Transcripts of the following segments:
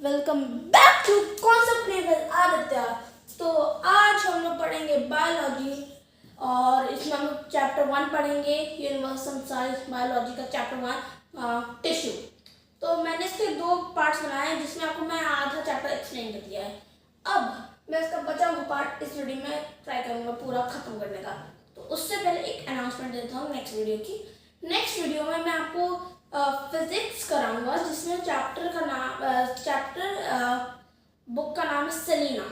Welcome back to concept level Aditya. तो आज हम लोग पढ़ेंगे बायोलॉजी और इसमें हम लोग चैप्टर 1 पढ़ेंगे, यूनिवर्सल साइंस बायोलॉजी का चैप्टर 1 टिश्यू। तो मैंने इसके 2 पार्ट्स बनाए हैं जिसमें आपको मैं आधा चैप्टर एक्सप्लेन कर दिया है। अब मैं इसका बचा हुआ पार्ट इस वीडियो में ट्राई करूँगा पूरा ख़त्म करने का। तो उससे पहले एक अनाउंसमेंट देता हूँ नेक्स्ट वीडियो की। नेक्स्ट वीडियो में मैं आपको फिजिक्स कराऊंगा जिसमें बुक का नाम है सेलिना।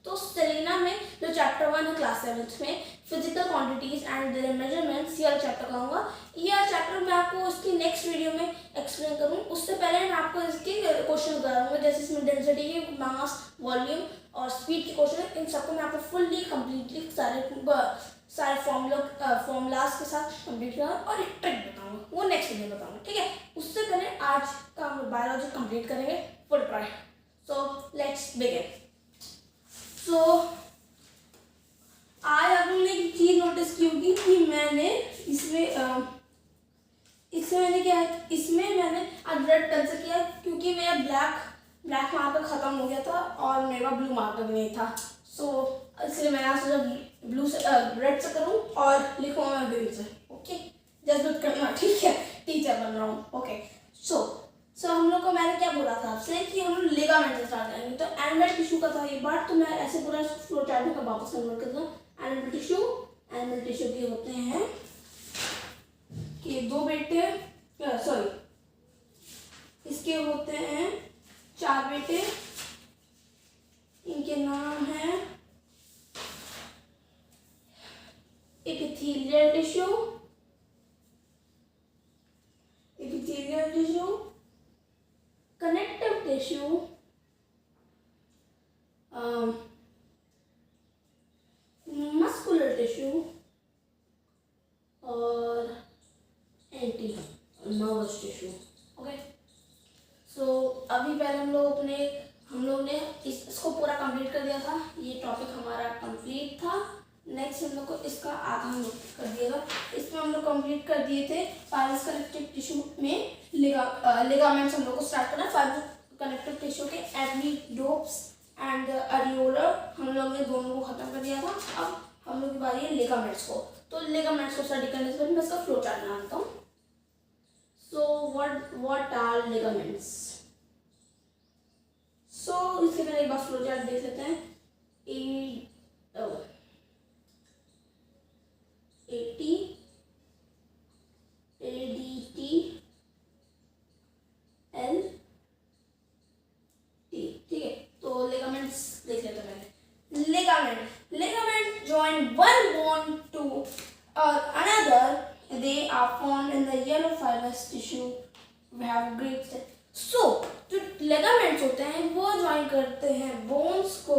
तो सेलिना में जो चैप्टर 1 है क्लास 7 में physical quantities and their measurements, यह चैप्टर कहूँगा। यह चैप्टर मैं आपको उसकी नेक्स्ट वीडियो में एक्सप्लेन करूँ। उससे पहले मैं आपको इसके क्वेश्चन कराऊंगा, जैसे इसमें डेंसिटी के, मास, वॉल्यूम और स्पीड के क्वेश्चन है। इन सबको मैं आपको फुल्ली कम्प्लीटली सारे फॉर्मूलाज के साथ कंप्लीट करूँगा और एक ट्रिक बताऊँगा, वो नेक्स्ट वीडियो में बताऊँगा, ठीक है। उससे पहले आज का हम बायोलॉजी कंप्लीट करेंगे full try. So let's begin. So आज आप लोगों ने एक चीज़ नोटिस की होगी कि मैंने इसमें मैंने क्या है, इसमें मैंने आज रेड पेन से किया क्योंकि मेरा ब्लैक मार्कर ख़त्म हो गया था और मेरा ब्लू मार्कर भी नहीं था। सो इसलिए मैंने आज सोचा ब्लू से रेड से करूँ और लिखूँगा मैं ग्रीन से। ओके, जस्ट करना, ठीक है, टीचर बन रहा हूँ। ओके, सो हम लोग को मैंने क्या बोला था आपसे कि हम लोग लिगामेंट से स्टार्ट करेंगे। तो एनिमल टिश्यू का था ये पार्ट, तो मैं ऐसे पूरा फ्लो चार्ट में वापस कन्वर्ट करता हूँ। एनिमल टिश्यू के होते हैं कि 2 बेटे, इसके होते हैं 4 बेटे। इनके नाम है epithelial tissue, connective tissue, muscular tissue और एंटी नर्वस टिश्यू। ओके, सो अभी पहले हम लोग ने इसको पूरा कंप्लीट कर दिया था। ये टॉपिक हमारा कंप्लीट था। नेक्स्ट हम लोग को इसका आधा हम लोग कर दिएगा। इसमें हम लोग कंप्लीट कर दिए थे फाइब्रस कनेक्टिव टिश्यू में लिगामेंट्स हम लोग को स्टार्ट करना। फाइब्रस कनेक्टिव टिश्यू के एपिडोप्स एंड अरियोला हम लोग ने दोनों को खत्म कर दिया था। अब हम लोग की बारी है लिगामेंट्स को। तो लिगामेंट्स को स्टडी करने से पहले मैं इसका फ्लो चार्ट बनाता हूँ। So what are ligaments? So इसके पहले एक बार फ्लो चार्ट देख लेते हैं। ठीक है, तो लिगामेंट्स देख लेते हैं पहले। Ligament join one bone to another. They are formed in the yellow fibrous tissue. We have great. So जो लिगामेंट्स होते हैं वो ज्वाइन करते हैं बोन्स को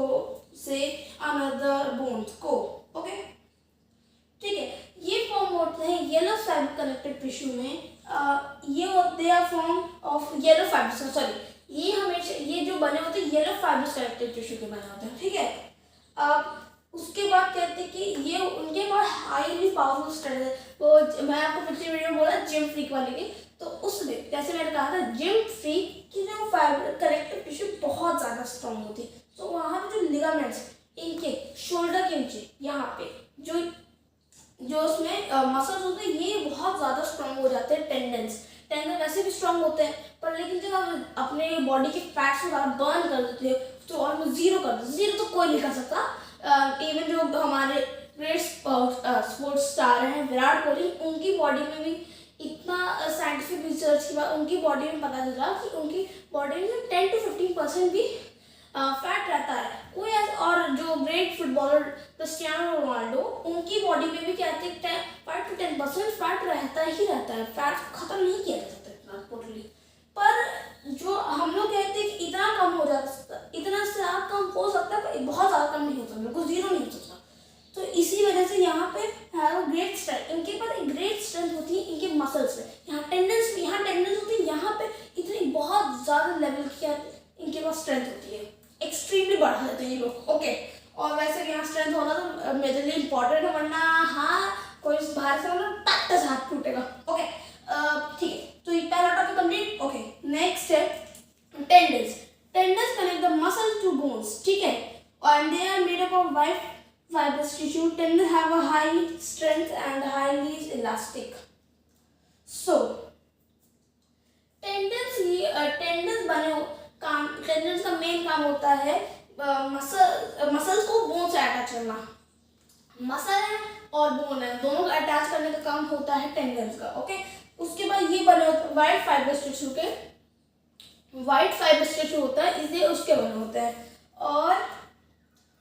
से अनदर बोन्स को। ओके, ठीक है, ये फॉर्म होते हैं येलो फाइबर कनेक्टिव टिश्यू में। ये होते हैं form of yellow fibrous, sorry, ये हमेशा ये जो बने होते हैं येलो फाइब्रस कनेक्टिव टिश्यू के बने होते हैं, ठीक है। अब उसके बाद कहते हैं कि ये उनके पास हाईली पावरफुल स्ट्रेंथ है। तो मैं आपको पिछले वीडियो में बोला जिम फ्रीक वाले की, तो उसमें जैसे मैंने कहा था जिम फ्रीक की जो फाइबर कनेक्टिव टिश्यू बहुत ज़्यादा स्ट्रॉन्ग होती है। तो वहाँ पे जो लिगामेंट्स इनके शोल्डर के नीचे यहाँ पे जो उसमें मसल्स होते हैं ये बहुत ज़्यादा स्ट्रॉन्ग हो जाते हैं। टेंडन वैसे भी स्ट्रॉन्ग होते हैं, पर लेकिन जब आप अपने बॉडी के फैट्स को ज़्यादा बर्न कर देते हो तो ऑलमोस्ट जीरो कर देते। जीरो तो कोई नहीं कर सकता। इवन जो हमारे ग्रेट स्पोर्ट्स स्टार हैं विराट कोहली, उनकी बॉडी में भी इतना साइंटिफिक रिसर्च के बाद उनकी बॉडी में पता चला कि उनकी बॉडी में 10 to 15% भी फैट रहता है। कोई और जो ग्रेट फुटबॉलर क्रिस्टियानो रोनाल्डो, उनकी बॉडी में भी क्या कहते हैं 5 to 10% फैट रहता है। फैट खत्म नहीं किया जा सकता इतना टोटली, पर जो हम लोग कहते हैं कि इतना कम हो जाता, इतना से ज़्यादा कम हो सकता है पर बहुत ज़्यादा कम नहीं हो सकता, बिल्कुल जीरो नहीं हो सकता। तो इसी वजह से यहाँ पे ग्रेट स्ट्रेंथ, इनके पास एक ग्रेट स्ट्रेंथ होती है इनके मसल्स में। यहाँ टेंडेंस होती है, यहाँ पे इतनी बहुत ज़्यादा लेवल की इनके पास स्ट्रेंथ होती है, एक्सट्रीमली बढ़ा देते हैं ये लोग। ओके, और वैसे भी यहाँ स्ट्रेंथ होना तो मेजरली इंपॉर्टेंट है, वरना हाँ कोई बाहर से मतलब टक से हाथ टूटेगा। ओके, ठीक है, तो ये पहला टॉपिक कंप्लीट। ओके, नेक्स्ट है tendencies. white fibrous tissue. Tendons have a high strength and highly elastic. So tendons का मेन काम होता है मसल्स को बोन से अटैच करना. मसल है और बोन है, दोनों को अटैच करने का काम होता है टेंडन्स का. ओके, उसके बाद ये बने होते हैं वाइट फाइब्रस टिश्यू के. वाइट फाइब्रस टिश्यू होता है इसलिए उसके बने होते हैं. और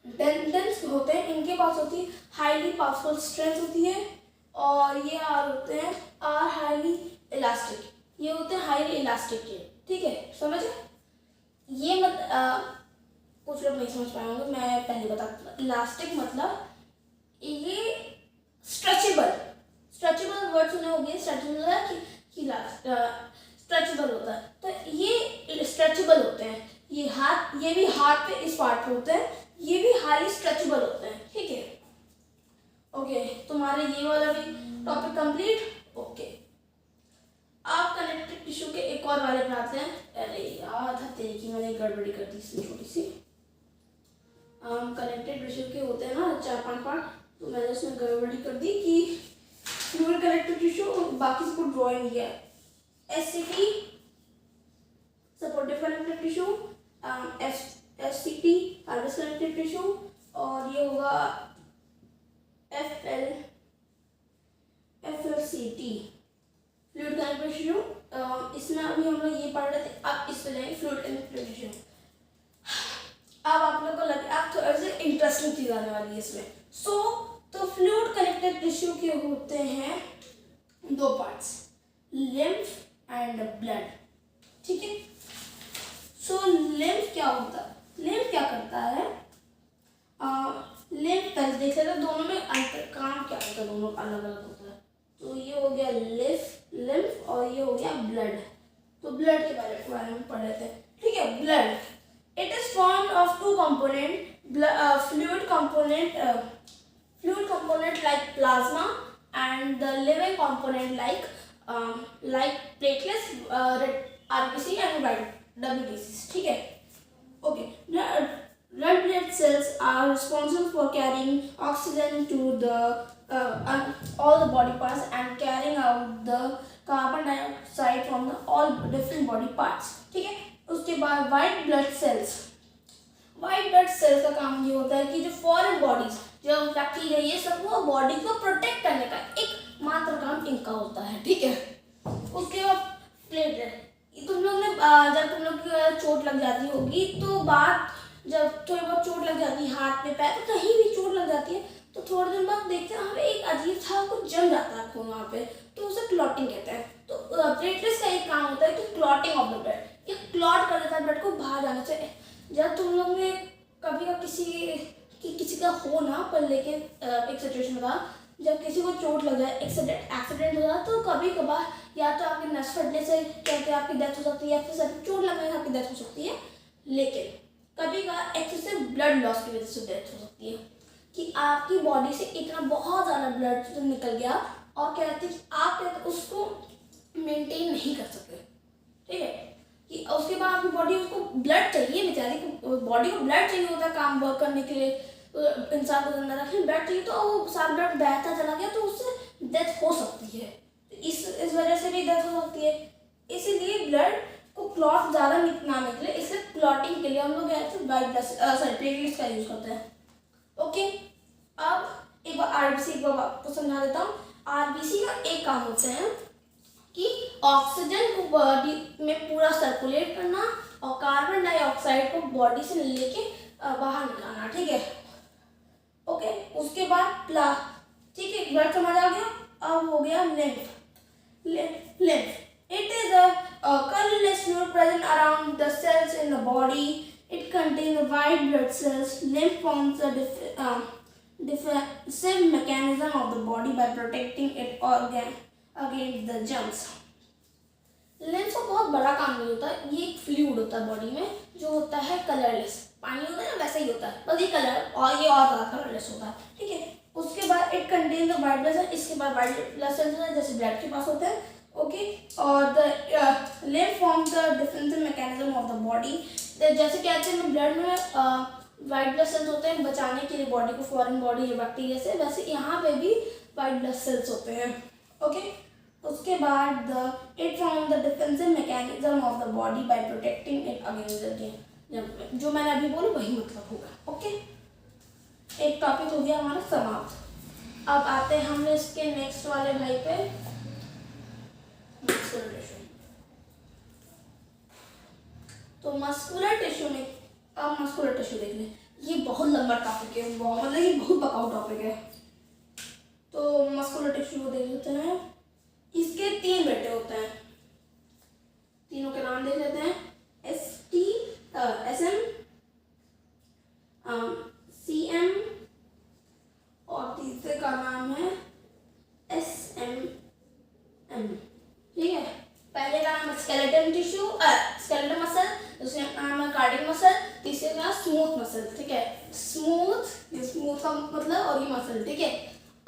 टेंडन्स होते हैं, इनके पास होती है हाईली पावरफुल स्ट्रेंथ होती है. और ये होते हैं आर हाईली इलास्टिक. ये होते हैं हाईली इलास्टिक के. ठीक है, समझे? ये कुछ लोग नहीं समझ पाएंगे, मैं पहले बताती हूँ. इलास्टिक मतलब ये स्ट्रेचेबल वर्ड सुने होंगे. स्ट्रेचेबल है कि स्ट्रेचेबल होता है, तो ये स्ट्रेचेबल होते हैं. ये भी हाथ पे इस पार्ट पे होते हैं, ये भी हाईली स्ट्रेचेबल होते हैं. ठीक है, ओके, तुम्हारे ये वाला भी टॉपिक कंप्लीट. ओके, आप कनेक्टिव टिश्यू के एक और वाले पे आते हैं. अरे यार तेरी की मैंने गड़बड़ी कर दी इसमें छोटी सी. कनेक्टिव टिश्यू के होते हैं ना 4-5 पार्ट, तो मैंने उसमें गड़बड़ी कर दी कि फ्लूइड कनेक्टिव टिश्यू, बाकी सबको ड्राइंग किया. SCT supportive connective tissue, FCT fibrous connective tissue, और ये होगा FLCT फ्लूइड कनेक्टिव टिश्यू. इसमें अभी हम लोग ये पढ़ रहे थे. अब इस पे जाएंगे फ्लूइड कनेक्टिव टिश्यू. अब आप लोगों को लगे आप थोड़ा सा इंटरेस्टिंग चीज आने वाली है इसमें. तो फ्लूइड कनेक्टिव टिश्यू के होते हैं 2 पार्ट्स, लिम्फ एंड ब्लड. ठीक है, सो लिम्फ क्या होता है? लिम्फ क्या करता है? लिम्फ पहले देख लेते हैं दोनों में अंतर, काम क्या होता है, दोनों अलग अलग होता है. तो ये हो गया लिम्फ और ये हो गया ब्लड. तो ब्लड के बारे में पढ़ रहे थे. ठीक है, blood it is formed of 2 component, fluid component like plasma and the living component like platelets, RBC and white WBCs. ठीक है, okay. Red blood cells are responsible for carrying oxygen to all the body parts and carrying out the carbon dioxide from all different body parts. ठीक है, उसके बाद white blood cells का काम ये होता है कि जो फॉरेन बॉडीज, जो बैक्टीरिया, ये सब वो बॉडी को प्रोटेक्ट करने का एक मात्र काम इनका होता है. ठीक है, उसके बाद प्लेटलेट. तुम लोग ने जब तुम लोग चोट लग जाती होगी तो जब थोड़ी बहुत चोट लग जाती है हाथ में, पैर, तो कहीं भी चोट लग जाती है, तो थोड़े दिन बाद देखते हैं हमें एक अजीब सा कुछ जम जाता है खून वहाँ पे, तो उसे क्लॉटिंग कहते हैं. तो प्लेटलेट्स का एक काम होता है कि क्लॉटिंग ऑफ द ब्लड, ये क्लॉट कर देता है ब्लड को बाहर जाने से. जब तुम लोग ने कभी का किसी का हो ना, पर लेकिन एक सिचुएशन था, जब किसी को चोट लग जाए, एक्सीडेंट हो जाए, तो कभी कभार या तो आपकी नस फटने से कहते हैं आपकी डेथ हो सकती है, या फिर सर चोट लगने से आपकी डेथ हो सकती है. लेकिन कभी कभार एक्सेसिव ब्लड लॉस की वजह से डेथ हो सकती है, कि आपकी बॉडी से इतना बहुत ज़्यादा ब्लड निकल गया और कहते हैं आप उसको मेंटेन नहीं कर सकते. ठीक है, कि उसके बाद आपकी बॉडी, उसको ब्लड चाहिए, बेचारी को बॉडी को ब्लड चाहिए होता है काम वर्क करने के लिए, इंसान को जिंदा रखने ब्लड चाहिए, तो वो सारा ब्लड बहता चला गया तो उससे डेथ हो सकती है. इस वजह से भी डेथ हो सकती है. इसीलिए ब्लड को क्लॉट ज़्यादा ना निकले, इसलिए क्लॉटिंग के लिए हम लोग प्लेटलेट्स का यूज़ करते हैं. ओके, अब एक बार आरबीसी को आपको समझा देता हूँ. आरबीसी का एक काम होता है कि ऑक्सीजन को बॉडी में पूरा सर्कुलेट करना और कार्बन डाइऑक्साइड को बॉडी से लेके बाहर निकालना. ठीक है, ओके. उसके बाद ठीक है, ब्लड समझ आ गया. अब हो गया lymph. It is a colorless fluid present around the cells in the body. It contains white blood cells. Lymph forms a defensive mechanism of the body by protecting its organ against the germs. Lymph का बहुत बड़ा काम नहीं होता. ये एक fluid होता है बॉडी में जो होता है कलरलेस. पानी होता है ना, वैसा ही होता है, बस ये कलर और ये और ज़्यादा कलरलेस होता है. ठीक है, उसके बाद it contains the white blood cells. इसके बाद व्हाइट ब्लड सेल्स जैसे ब्लड के पास होते हैं. ओके, और the lymph form the defensive mechanism of the body. जैसे कहते हैं ब्लड में वाइट ब्लड सेल्स होते हैं बचाने के लिए बॉडी को फॉरेन बॉडी बैक्टीरिया से, वैसे यहाँ पे भी वाइट ब्लड सेल्स होते हैं। ओके, उसके बाद it form the defensive mechanism of the body by protecting it against the, जो मैंने अभी बोला वही मतलब होगा। ओके, एक टॉपिक हो गया हमारा समाप्त। अब आते हैं हम इसके नेक्स्ट वाले भाई पे, मस्कुलर टिश्यू। तो मस्कुलर टिश्यू में, अब मस्कुलर टिश्यू देख लें, ये बहुत लंबा टॉपिक है, मतलब ये बहुत पकाऊ टॉपिक है। तो मस्कुलर टिश्यू को देख लेते हैं, इसके 3 बेटे होते हैं, तीनों के नाम देख लेते हैं, SM, CM और तीसरे का नाम है SMM। ठीक है, पहले का नाम है स्केलेटन टिश्यू, स्केलेटन मसल, दूसरे का नाम है कार्डियक मसल, तीसरे का स्मूथ मसल। ठीक है, स्मूथ, ये स्मूथ का मतलब और ये मसल। ठीक है,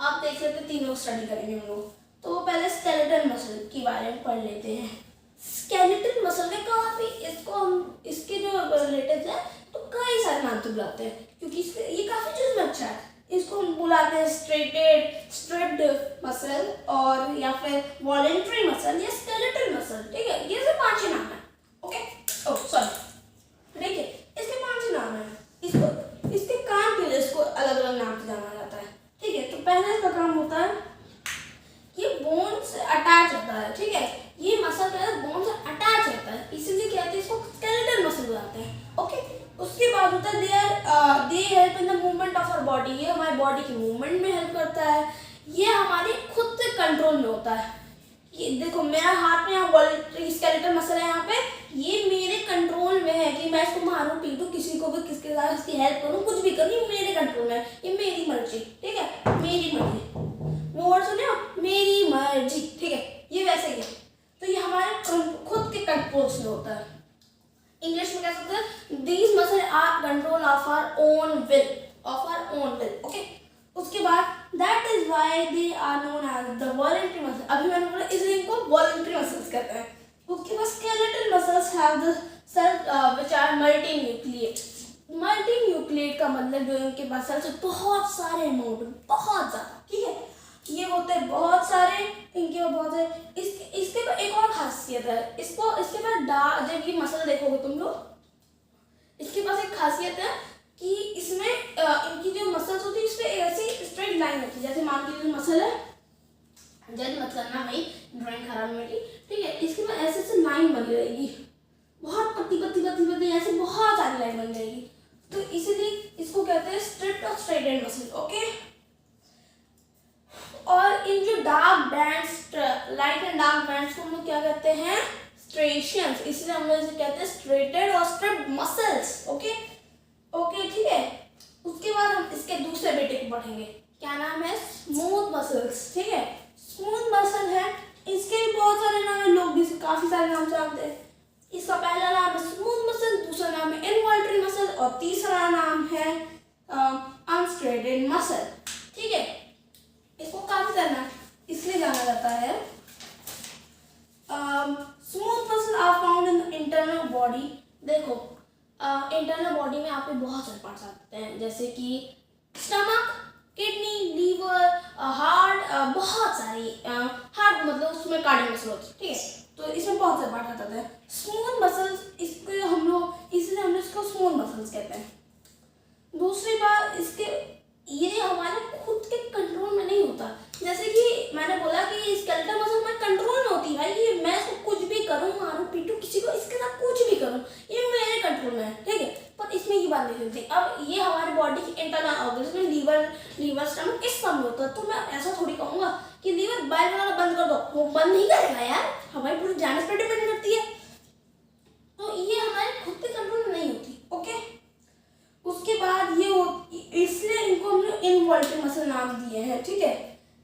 आप देख सकते हैं, तीनों स्टडी करेंगे हम लोग। तो पहले स्केलेटन मसल के बारे में पढ़ लेते हैं। स्केलेटन मसल में काफी, इसको हम इसके जो रिलेटेड है तो कई सारे नाम से बुलाते हैं, क्योंकि ये काफी चीज में अच्छा है। इसको हम बुलाते हैं स्ट्रिप्ड मसल, और या फिर वॉलेंट्री मसल या स्केलेटल मसल। ठीक है, ये सिर्फ 5 ही नाम है। ओके, सॉरी, ठीक है, इसके 5 ही नाम है। इसको, इसके काम के लिए इसको अलग अलग नाम से जाना जाता है। ठीक है, तो पहले इसका काम होता है, ये बोन से अटैच होता है। ठीक है, ये मसल जो है बोन से अटैच होता है, इसीलिए कहते हैं इसको स्केलेटल मसल बुलाते हैं। ओके, उसके बाद होता है they help in the movement of our body, ये हमारी बॉडी की मूवमेंट में हेल्प करता है। ये हमारे खुद से कंट्रोल में होता है। ये देखो, मेरा हाथ में यहाँ स्केलेटल मसल है, यहाँ पे ये मेरे कंट्रोल में है कि मैं इसको मारूं, पीटूं, किसी को भी किसके साथ इसकी हेल्प करूं, कुछ भी करूं, ये मेरे कंट्रोल में है, ये मेरी मर्जी। ठीक है, मेरी मर्जी, वो वर्ड सुने हो, मेरी मर्जी। ठीक है, ये वैसे ही है। तो ये हमारे खुद के कंट्रोल में होता है। इंग्लिश में कह सकते हैं these muscle are control of our own will, okay. उसके बाद that is why they are known as the voluntary muscle. अभी मैंने बोला इसलिए इनको वॉलंटरी मसल्स कहते हैं। उसके बाद skeletal muscles have the cell which are multi nucleate. Multi nucleate का मतलब जो इनके मसल्स बहुत सारे अमाउंट, बहुत ज्यादा। ठीक है, ये होते हैं बहुत सारे, इनके बहुत सारे। इसके पर एक और खासियत है, इसके पास जब ये मसल देखोगे तुम लोग, इसके पास एक खासियत है कि इसमें इनकी जो मसल्स होती है इस पे ऐसी स्ट्रेट लाइन होती है। जैसे मान के लिए मसल है, जज मत करना भाई, ड्राइंग खराब मेरी। ठीक है, इसके बाद ऐसे ऐसे लाइन बनी रहेगी, बहुत पत्ती ऐसे बहुत सारी लाइन बन जाएगी। तो इसीलिए इसको कहते हैं स्ट्रिप्ड और स्ट्रेटेड मसल। ओके, और इन जो dark bands, light and dark bands को हम लोग क्या कहते हैं, स्ट्रेशियंस। इसलिए हम लोग इसे कहते हैं स्ट्रेटेड और स्ट्रिप्ड मसल्स। ओके, ठीक है। उसके बाद हम इसके दूसरे बेटे को पढ़ेंगे, क्या नाम है, स्मूथ मसल्स। ठीक है, स्मूथ मसल है, इसके भी बहुत सारे नाम है, लोग भी काफी सारे नाम जानते हैं। इसका पहला नाम है स्मूथ मसल, दूसरा नाम है इनवॉल्यूंटरी मसल और तीसरा नाम है अनस्ट्रेटेड मसल। ठीक है, इसको काफी सारा इसलिए जाना जाता है। Smooth muscle are found in internal body. देखो, इंटरनल बॉडी में आप बहुत सारे पार्ट्स आते हैं, जैसे कि स्टमक, किडनी, लीवर, हार्ट, बहुत सारी। हार्ट मतलब उसमें कार्डियक मसल होती है। ठीक है, तो इसमें बहुत सारे पार्ट आते हैं। स्मूथ मसल्स, इसको हम लोग इसलिए इसको स्मूथ मसल्स कहते हैं। दूसरी बात, इसके ये हमारे खुद के कंट्रोल में नहीं होता। जैसे कि मैंने बोला कि स्केलेटल मसल में कंट्रोल में होती है भाई, ये मैं इसको कुछ भी करूँ, मारूं, पीटूं, किसी को इसके साथ कुछ भी करूँ, ये मेरे कंट्रोल में है। ठीक है, पर इसमें ये बात नहीं होती। अब ये हमारी बॉडी की इंटरनल ऑर्गन्स में लीवर स्टमक इस सब में होता है। तो मैं ऐसा थोड़ी कहूँगा कि लीवर बाइल बनाना बंद कर दो, वो बंद नहीं करेगा यार, हमारी पूरी जान पर डिपेंड करती है। तो ये हमारे खुद के कंट्रोल में नहीं होती। ओके, उसके बाद ये इसलिए इनको हमने इनवॉल्यूंटरी मसल नाम दिए हैं। ठीक है,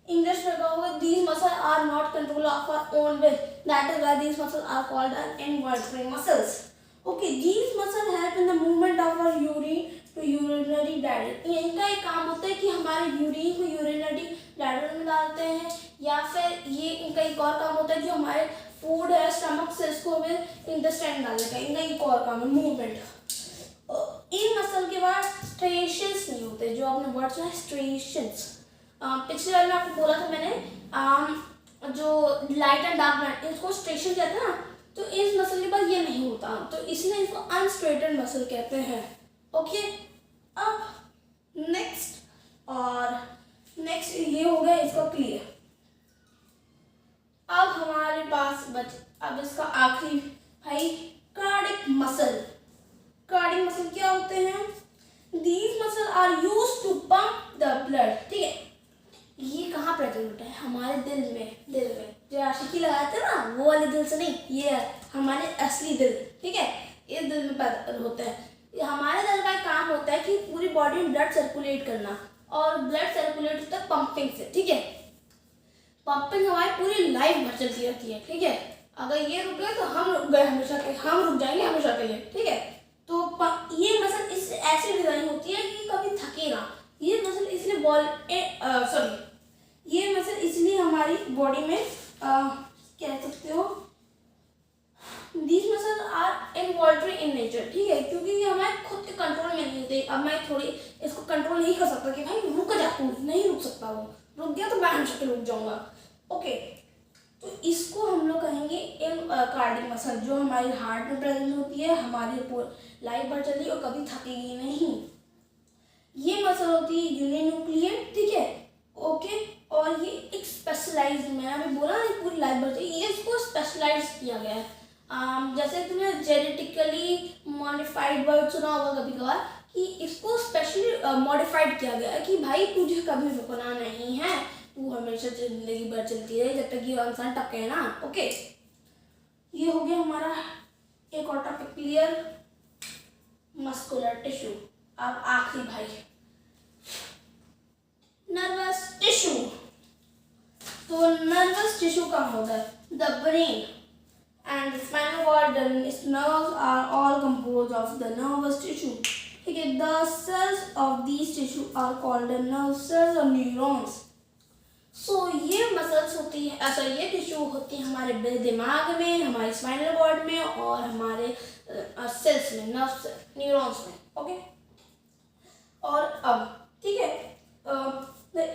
इंग्लिश में कहोगे these muscle are not control of our own will, that is why these muscle are called an involuntary muscles. Okay, these muscle help in the movement of our urine to urinary bladder. इनका एक काम होता है कि हमारे urine को urinary bladder में डालते हैं, या फिर ये इनका एक और काम होता है कि हमारे फूड है स्टमक से इसको हमें इंटेस्टाइन डालने का, इनका एक और काम है मूवमेंट। इन मसल के बाद जो आपने वर्ड सुना है स्ट्रेशंस, पिछले वाले में आपको बोला था मैंने जो लाइट एंड डार्क ब्लैक इसको स्ट्रेशन कहते हैं ना, तो इस मसल के पास ये नहीं होता, तो इसलिए इसको अनस्ट्रेटेड मसल कहते हैं। ओके, अब नेक्स्ट ये हो गया इसका क्लियर। अब हमारे पास अब इसका आखिरी भाई कार्डिक मसल। कार्डिक मसल क्या होते हैं? These muscles are used to pump the blood। ठीक है, ये कहाँ प्रेजेंट होता है? हमारे दिल में जो आशिकी लगाते हैं ना, वो वाले दिल से नहीं, ये हमारे असली दिल। ठीक है, इस दिल में पैदा होता है। हमारे दिल का काम होता है कि पूरी बॉडी में ब्लड सर्कुलेट करना, और ब्लड सर्कुलेट होता है पंपिंग से। ठीक है, पंपिंग हमारी पूरी लाइफ भर चलती रहती है। ठीक है, अगर ये रुक गए तो हम रुक गए हमेशा के, हम रुक जाएंगे हमेशा के लिए। ठीक है, तो ये मसल इस ऐसे डिजाइन होती है कि कभी थके ना। ये मसल इसलिए ये मसल इसलिए हमारी बॉडी में कह सकते हो These muscles are involuntary in nature। ठीक है, क्योंकि ये हमारे खुद के कंट्रोल में नहीं होते। अब मैं थोड़ी इसको कंट्रोल नहीं कर सकता कि भाई रुक जा, तू नहीं रुक सकता, वो रुक गया तो मैं हमेशा के रुक जाऊंगा। ओके, तो इसको हम लोग कहेंगे कार्डिक मसल, जो हमारी हार्ट में प्रेजेंट होती है, हमारी लाइफ भर चलती है और कभी थकेगी नहीं। ये मसल होती है यूनिन्यूक्लियर। ठीक है, ओके, और ये एक स्पेशलाइज्ड, मैंने अभी बोला ना पूरी लाइफ भर चलती है, इसको स्पेशलाइज किया गया है। जैसे तुमने जेनेटिकली मॉडिफाइड वर्ड सुना होगा कभी कभार, कि इसको स्पेशली मॉडिफाइड किया गया है कि भाई तुझे कभी रुकना नहीं है, तू हमेशा जिंदगी भर चलती रहे जब तक ये इंसान टके ना। ओके, ये हो गया हमारा एक और टॉपिक क्लियर, मस्कुलर टिश्यू। अब आखिरी भाई नर्वस टिश्यू। तो नर्वस टिश्यू कहाँ होता है? The brain and the spinal cord and its nerves are all composed of the nervous tissue। ठीक है, the cells of these tissue are called the nerve cells or neurons। So ये muscles होती है, ये tissue होती है हमारे दिमाग में, हमारे स्पाइनल कॉर्ड में और हमारे सेल्स में, नर्व न्यूरॉन्स में। ओके, और अब ठीक है,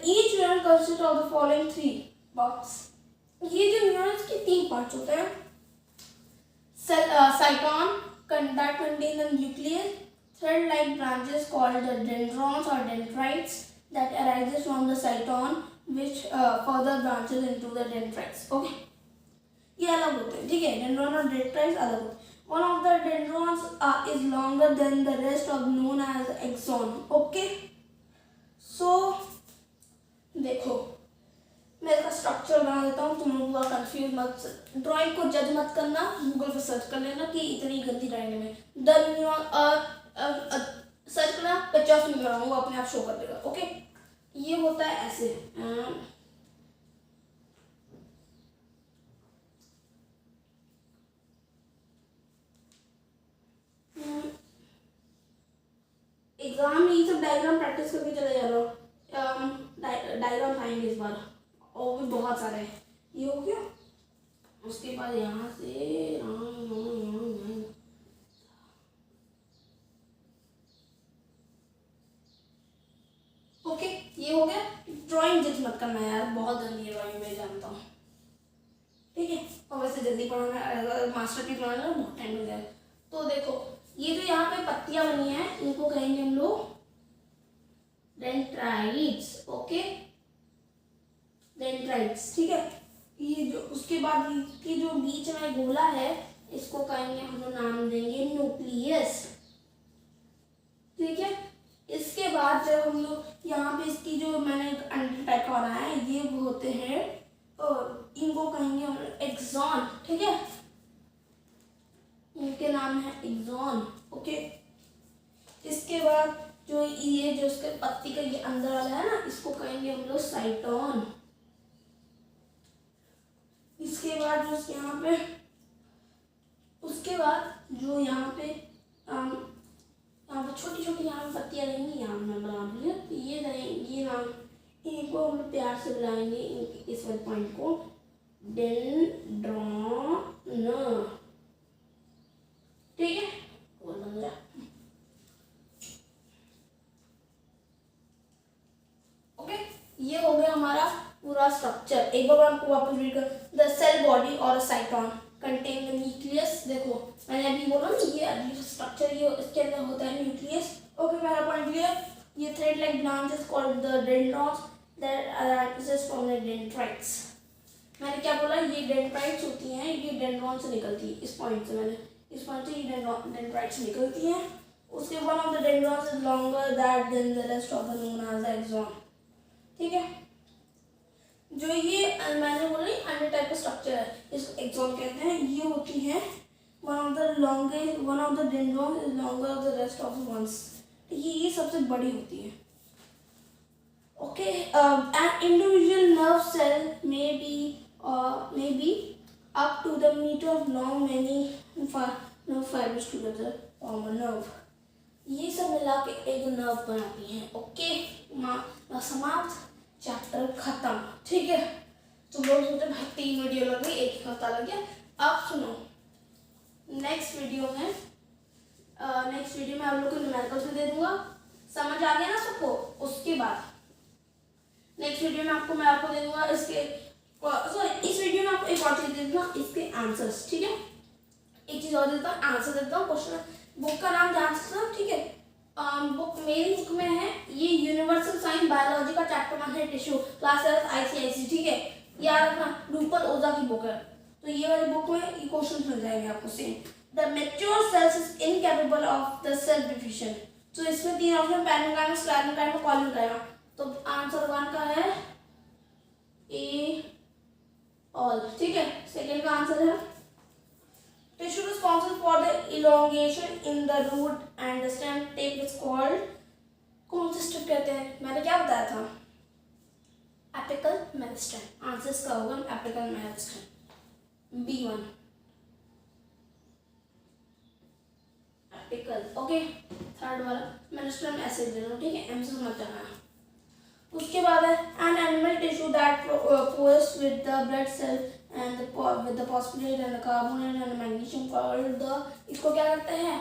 each neuron consists of the following 3 parts। ये जो न्यूरॉन्स के 3 पार्ट्स होते हैं, cyton that contain the nucleus, thread-like branches called the dendrons or dendrites that arises from the cyton, which further branches into the dendrites। Okay, ये अलग होते हैं। ठीक है, dendron और dendrites अलग होते हैं। One of the dendrons is longer than the rest of known as axon। Okay, so देखो मैं इसका स्ट्रक्चर बना देता हूँ, तुम लोग कंफ्यूज मत, ड्राइंग को जज मत करना, गूगल पर सर्च कर लेना कि इतनी गंदी ड्राइंग में सर्च करना, 50 मिनट बनाऊंगा, अपने आप शो कर देगा। ओके, ये होता है ऐसे। एग्जाम में ये सब डायग्राम प्रैक्टिस करके चले जा रहा हूँ। डायग्राम आएंगे इस बार और भी बहुत सारे हैं। ये हो गया, उसके बाद यहाँ से ओके, ये हो गया। ड्राइंग जज मत करना यार, बहुत गंदी ड्राइंग मैं जानता हूँ। ठीक है, और वैसे जल्दी पढ़ाना, मास्टर की पढ़ाना बहुत टाइम लग जाएगा। तो देखो, ये जो यहाँ पे पत्तियां बनी है, इनको कहेंगे हम लोग डेंड्राइट्स। Okay, dendrites. ठीक है, ये जो उसके बाद इसकी जो बीच में गोला है, इसको कहेंगे हम लोग, नाम देंगे न्यूक्लियस। ठीक है, इसके बाद जब हम लोग यहाँ पे इसकी जो मैंने अंडर टाइप का बनाया है, ये वो होते हैं, और इनको कहेंगे हम लोग एक्सॉन। ठीक है, इनके नाम है एक्सॉन। ओके, इसके बाद जो ये जो उसके पत्ती का ये अंदर वाला है ना, इसको कहेंगे हम लोग साइटोन। इसके बाद जो यहाँ पे, उसके बाद जो यहाँ पे छोटी छोटी यहाँ पे पत्तियाँ रहेंगी, यहाँ मैं बना दूँगी, तो ये रहेंगी, ये नाम, इनको हम लोग प्यार से बुलाएंगे, इस वाले पॉइंट को डेंड्रॉन। ठीक है, स्ट्रक्चर एक बार मैं आपको वापस रीड कर, द सेल बॉडी और अ साइटोन कंटेन द न्यूक्लियस। देखो मैंने अभी बोला ना ये स्ट्रक्चर ये इसके अंदर होता है न्यूक्लियस। ओके पहला पॉइंट क्लियर। ये thread like branches called the dendrons that arises from the dendrites. मैंने क्या बोला, ये डेंड्राइट्स होती हैं, ये डेंड्रॉन से निकलती है। इस पॉइंट से मैंने इस पॉइंट से ये डेंड्राइट्स निकलती हैं। उसके one of the dendrons is longer that than the rest of the known as the axon. ठीक है, जो ये मैंने बोला अन्य टाइप का स्ट्रक्चर है, इसको एक्सॉन कहते हैं। ये होती है one of the dendron is longer the rest of the ones. ये सबसे बड़ी होती है। Okay, an individual nerve cell may be up to the meter of long, many nerve fibers together form a nerve। ये सब मिला के एक नर्व बनाती हैं। ओके, समाप्त, चैप्टर खत्म। ठीक है, तो लोग सोचते भाई 3 वीडियो लग गई, एक ही हफ्ता लग गया। अब सुनो, नेक्स्ट वीडियो में आप लोग को न्यूमेरिकल्स में दे दूंगा। समझ आ गया ना सबको? उसके बाद नेक्स्ट वीडियो में मैं आपको दे दूंगा इसके इस वीडियो में आपको एक और चीज दे दूंगा, इसके आंसर्स। ठीक है, एक चीज और देता हूँ, आंसर देता हूँ क्वेश्चन। बुक का नाम ध्यान से सुनो। ठीक है, मेरी बुक में है ये यूनिवर्सल साइंस बायोलॉजी का चैप्टर 1 है टिश्यू, क्लास ICIC। ठीक है, याद रखना, रूपल ओझा की बुक है, तो ये वाली बुक में ये क्वेश्चन मिल जाएंगे आपको same. The mature cells is incapable of the self division. तो इसमें 3 ऑप्शन, पैरेन्काइमा, स्क्लेरेन्काइमा, कॉलिन्काइमा। तो आंसर 1 का है ए ऑल। ठीक है, सेकंड का आंसर है tissue responsible for the elongation in the root and the stem tip is called, कौन सा स्टेप कहते हैं? मैंने क्या बताया था? Apical meristem. आंसर इसका होगा apical meristem, B1 apical. Okay, third वाला मेरिस्टेम ऐसे दे दो। ठीक है, एम से मत जाना। उसके बाद है an animal tissue that pours with the blood cell and with the phosphate and the carbonate and magnesium called the, इसको क्या करते हैं?